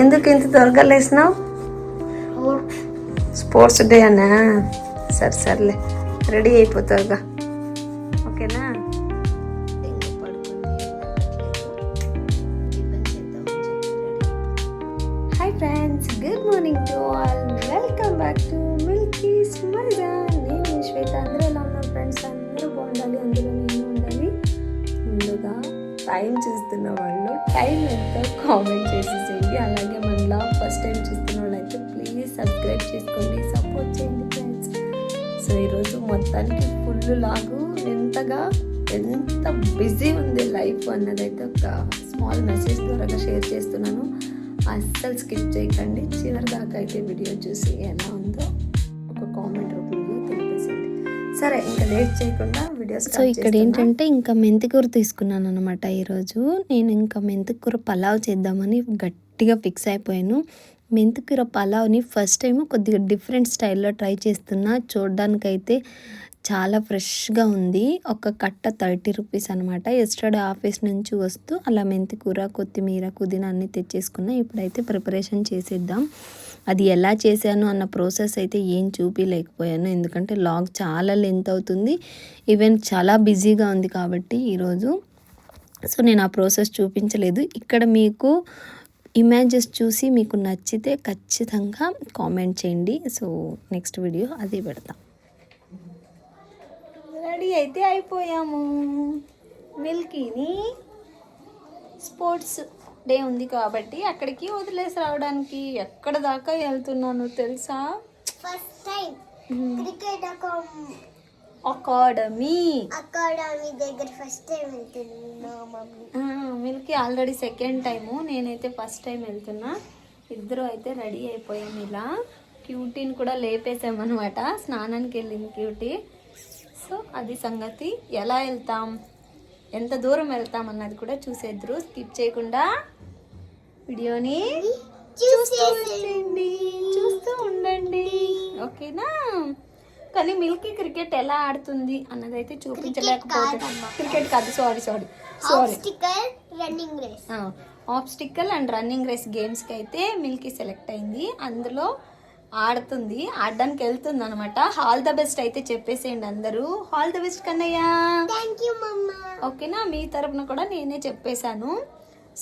ఎందుకు ఇంత త్వరగా లేసినావు? స్పోర్ట్స్ డే అన్నా? సర్లే రెడీ అయిపోతావుగా, ఓకేనా? Hi friends, good morning to all. Welcome back to Milky's Maza. నేను శ్వేత. అందరూ ఎలా ఉన్నారు ఫ్రెండ్స్? అందరూ బాగుండాలి, అందులో నేను ఉండాలి. ముందుగా టైం చూస్తున్న వాళ్ళు టైం ఎంతో కామెంట్ చేసేసేయండి. అలాగే మనలా ఫస్ట్ టైం చూస్తున్న వాళ్ళు అయితే ప్లీజ్ సబ్స్క్రైబ్ చేసుకోండి, సపోర్ట్ చేయండి ఫ్రెండ్స్. సో ఈరోజు మొత్తానికి ఫుల్ లాగు ఎంత బిజీ ఉంది లైఫ్ అన్నదైతే ఒక స్మాల్ మెసేజ్ ద్వారా షేర్ చేస్తున్నాను. అస్సలు స్కిప్ చేయకండి, చివరి దాకా అయితే వీడియో చూసి ఎలా ఉందో ఒక కామెంట్ రూపంలో తెలిపేసేయండి. సరే, ఇంకా లేట్ చేయకుండా వీడియో స్టార్ట్. సో ఇక్కడ ఏంటంటే ఇంకా మెంతికూర తీసుకున్నాను అనమాట. ఈరోజు నేను ఇంకా మెంతికూర పలావ్ చేద్దామని గట్టిగా ఫిక్స్ అయిపోయాను. మెంతికూర పలావ్ని ఫస్ట్ టైం కొద్దిగా డిఫరెంట్ స్టైల్లో ట్రై చేస్తున్నా. చూడడానికైతే చాలా ఫ్రెష్గా ఉంది. ఒక కట్ట 30 రూపీస్ అనమాట. ఎస్టర్డే ఆఫీస్ నుంచి వస్తూ అలా మెంతికూర, కొత్తిమీర, పుదీనా అన్నీ తెచ్చేసుకున్నా. ఇప్పుడైతే ప్రిపరేషన్ చేసేద్దాం. అది ఎలా చేశాను అన్న ప్రాసెస్ అయితే ఏం చూపించలేకపోయాను, ఎందుకంటే లాగ్ చాలా లెంత్ అవుతుంది. ఈవెన్ చాలా బిజీగా ఉంది కాబట్టి ఈరోజు. సో నేను ఆ ప్రాసెస్ చూపించలేదు. ఇక్కడ మీకు ఇమేజెస్ చూసి మీకు నచ్చితే ఖచ్చితంగా కామెంట్ చేయండి. సో నెక్స్ట్ వీడియో అదే పెడతాం. రెడీ అయితే అయిపోయాము. మిల్కీని స్పోర్ట్స్ డే ఉంది కాబట్టి అక్కడికి వదిలేసి రావడానికి ఎక్కడ దాకా వెళ్తున్నాను తెలుసా? ఫస్ట్ టైం క్రికెట్ అకాడమీ దగ్గర ఫస్ట్ టైం వెళ్తున్నా mummy. Milky already second time, నేనైతే ఫస్ట్ టైం వెళ్తున్నా. ఇద్దరు అయితే రెడీ అయిపోయాము. ఇలా క్యూటీని కూడా లేపేసామన్నమాట. స్నానానికి వెళ్ళింది క్యూటీ. సో అది సంగతి. ఎలా వెళ్తాం, ఎంత దూరం వెళ్తాం అన్నది కూడా చూసేద్దరు. స్కిప్ చేయకుండా వీడియోని చూస్తూ ఉండండి, ఓకేనా? కానీ మిల్కీ క్రికెట్ ఎలా ఆడుతుంది అన్నది అయితే చూపించలేకపోతే. క్రికెట్ కాదు, sorry obstacle and running race గేమ్స్కి అయితే మిల్కీ సెలెక్ట్ అయింది. అందులో ఆడుతుంది, ఆడడానికి వెళ్తుంది అనమాట. ఆల్ ద బెస్ట్ అయితే చెప్పేసేయండి అందరూ. All the best Kannayya. ఓకేనా? మీ తరపున కూడా నేనే చెప్పేశాను.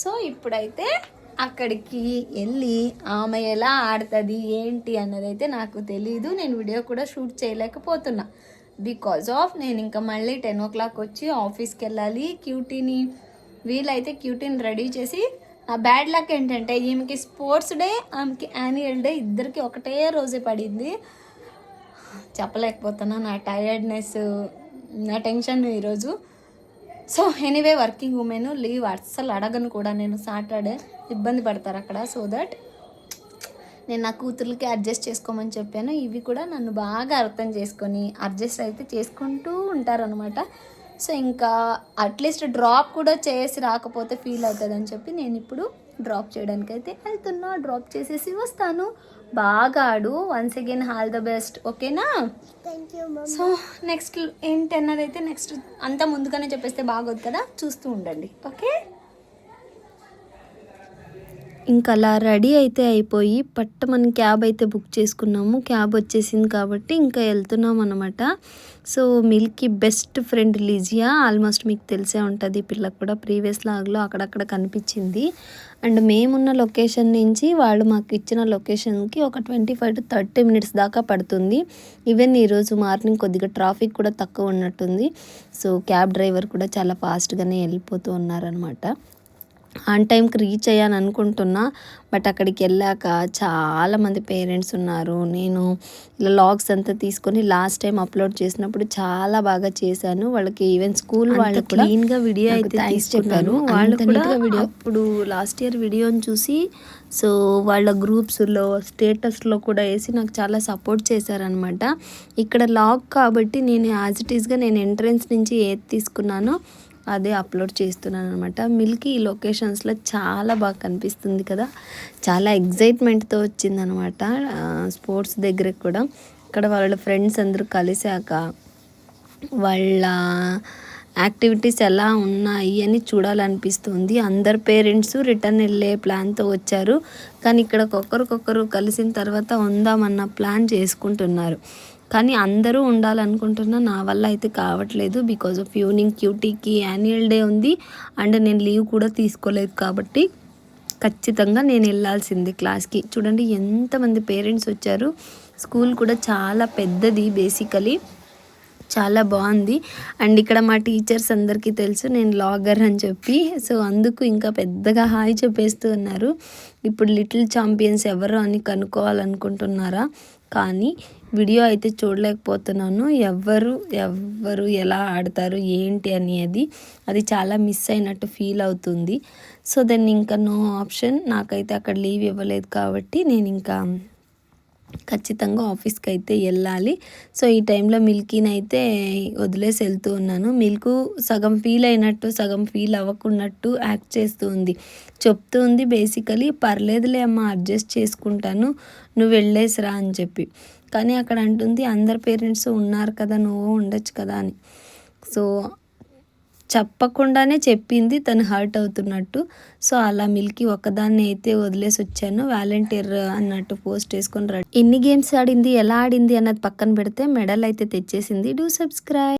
సో ఇప్పుడైతే అక్కడికి వెళ్ళి ఆమె ఎలా ఆడుతుంది ఏంటి అన్నది అయితే నాకు తెలీదు. నేను వీడియో కూడా షూట్ చేయలేకపోతున్నా బికాజ్ ఆఫ్ నేను ఇంకా మళ్ళీ 10 o'clock వచ్చి ఆఫీస్కి వెళ్ళాలి. క్యూటీని వీలైతే క్యూటీని రెడీ చేసి, నా బ్యాడ్ లక్ ఏంటంటే ఈమెకి స్పోర్ట్స్ డే, ఆమెకి యాన్యువల్ డే ఇద్దరికి ఒకటే రోజే పడింది. చెప్పలేకపోతున్నా నా టైర్డ్నెస్, నా టెన్షన్ ఈరోజు. So anyway, working women leave అస్సలు అడగను కూడా నేను. సాటర్డే ఇబ్బంది పడతారు అక్కడ. సో దట్ నేను నా కూతుర్లకి అడ్జస్ట్ చేసుకోమని చెప్పాను. ఇవి కూడా నన్ను బాగా అర్థం చేసుకొని అడ్జస్ట్ అయితే చేసుకుంటూ ఉంటారనమాట. సో ఇంకా అట్లీస్ట్ డ్రాప్ కూడా చేసి రాకపోతే ఫీల్ అవుతుంది అని చెప్పి నేను ఇప్పుడు డ్రాప్ చేయడానికి అయితే వెళ్తున్నా. డ్రాప్ చేసేసి వస్తాను. బాగా ఆడు. Once again all the best, ఓకేనా? సో నెక్స్ట్ ఏంటి అన్నది అయితే నెక్స్ట్ అంతా ముందుగానే చెప్పేస్తే బాగోదు కదా, చూస్తూ ఉండండి, ఓకే? ఇంకా అలా రెడీ అయితే అయిపోయి మన క్యాబ్ అయితే బుక్ చేసుకున్నాము. క్యాబ్ వచ్చేసింది కాబట్టి ఇంకా వెళ్తున్నాం అనమాట. So Milky best friend Lizia, almost మీకు తెలిసే ఉంటుంది, పిల్లలకు కూడా ప్రీవియస్ లాగ్లో అక్కడక్కడ కనిపించింది. అండ్ మేమున్న లొకేషన్ నుంచి వాళ్ళు మాకు ఇచ్చిన లొకేషన్కి ఒక 25 to 30 minutes దాకా పడుతుంది. ఈవెన్ ఈరోజు మార్నింగ్ కొద్దిగా ట్రాఫిక్ కూడా తక్కువ ఉన్నట్టుంది. సో క్యాబ్ డ్రైవర్ కూడా చాలా ఫాస్ట్గానే వెళ్ళిపోతూ ఉన్నారనమాట. ఆన్ టైంకి రీచ్ అయ్యాను అనుకుంటున్నా, బట్ అక్కడికి వెళ్ళాక చాలామంది పేరెంట్స్ ఉన్నారు. నేను ఇలా లాగ్స్ అంతా తీసుకొని లాస్ట్ టైం అప్లోడ్ చేసినప్పుడు చాలా బాగా చేశాను. వాళ్ళకి ఈవెన్ స్కూల్ వాళ్ళు కూడా క్లీన్గా వీడియో అయితే థ్యాంక్స్ చెప్పారు. వాళ్ళు కూడా అప్పుడు లాస్ట్ ఇయర్ వీడియోని చూసి సో వాళ్ళ గ్రూప్స్లో స్టేటస్లో కూడా వేసి నాకు చాలా సపోర్ట్ చేశారనమాట. ఇక్కడ లాగ్ కాబట్టి నేను యాజ్ ఇట్ ఈస్గా నేను ఎంట్రన్స్ నుంచి ఏది తీసుకున్నానో అదే అప్లోడ్ చేస్తున్నాను అనమాట. మిల్కీ ఈ లొకేషన్స్లో చాలా బాగా కనిపిస్తుంది కదా, చాలా ఎగ్జైట్మెంట్తో వచ్చిందనమాట. స్పోర్ట్స్ దగ్గరకు కూడా ఇక్కడ వాళ్ళ ఫ్రెండ్స్ అందరూ కలిసాక వాళ్ళ యాక్టివిటీస్ ఎలా ఉన్నాయి అని చూడాలనిపిస్తుంది. అందరు పేరెంట్స్ రిటర్న్ వెళ్ళే ప్లాన్తో వచ్చారు, కానీ ఇక్కడ ఒక్కొక్కరికొకరు కలిసిన తర్వాత ఉందామన్న ప్లాన్ చేసుకుంటున్నారు. కానీ అందరూ ఉండాలనుకుంటున్నా నా వల్ల అయితే కావట్లేదు. బికాజ్ ఆఫ్ ఈవినింగ్ క్యూటీకి యాన్యువల్ డే ఉంది అండ్ నేను లీవ్ కూడా తీసుకోలేదు, కాబట్టి ఖచ్చితంగా నేను వెళ్ళాల్సింది క్లాస్కి. చూడండి ఎంతమంది పేరెంట్స్ వచ్చారు. స్కూల్ కూడా చాలా పెద్దది, బేసికలీ చాలా బాగుంది. అండ్ ఇక్కడ మా టీచర్స్ అందరికీ తెలుసు నేను లాగర్ అని చెప్పి, సో అందుకు ఇంకా పెద్దగా హాయ్ చెప్పేస్తూ ఉన్నారు. ఇప్పుడు లిటిల్ ఛాంపియన్స్ ఎవరు అని కనుక్కోవాలనుకుంటున్నారా? కానీ వీడియో అయితే చూడలేకపోతున్నాను. ఎవరు ఎలా ఆడతారు ఏంటి అనేది అది చాలా మిస్ అయినట్టు ఫీల్ అవుతుంది. సో దెన్ ఇంకా నో ఆప్షన్, నాకైతే అక్కడ లీవ్ ఇవ్వలేదు కాబట్టి నేను ఇంకా ఖచ్చితంగా ఆఫీస్కి అయితే వెళ్ళాలి. సో ఈ టైంలో మిల్కీని అయితే వదిలేసి వెళ్తూ ఉన్నాను. మిల్కు సగం ఫీల్ అయినట్టు సగం ఫీల్ అవ్వకున్నట్టు యాక్ట్ చేస్తూ ఉంది. చెప్తూ ఉంది బేసికలీ, పర్లేదులే అమ్మ అడ్జస్ట్ చేసుకుంటాను, నువ్వు వెళ్ళేసిరా అని చెప్పి. కానీ అక్కడ అంటుంది అందరు పేరెంట్స్ ఉన్నారు కదా, నువ్వు ఉండొచ్చు కదా అని. సో చెప్పకుండానే చెప్పింది తను హర్ట్ అవుతున్నట్టు. సో అలా మిల్కీ ఒకదాన్ని అయితే వదిలేసి వచ్చాను. వాలంటీర్ అన్నట్టు పోస్ట్ వేసుకొని ఎన్ని గేమ్స్ ఆడింది, ఎలా ఆడింది అన్నది పక్కన పెడితే మెడల్ అయితే తెచ్చేసింది. Do subscribe.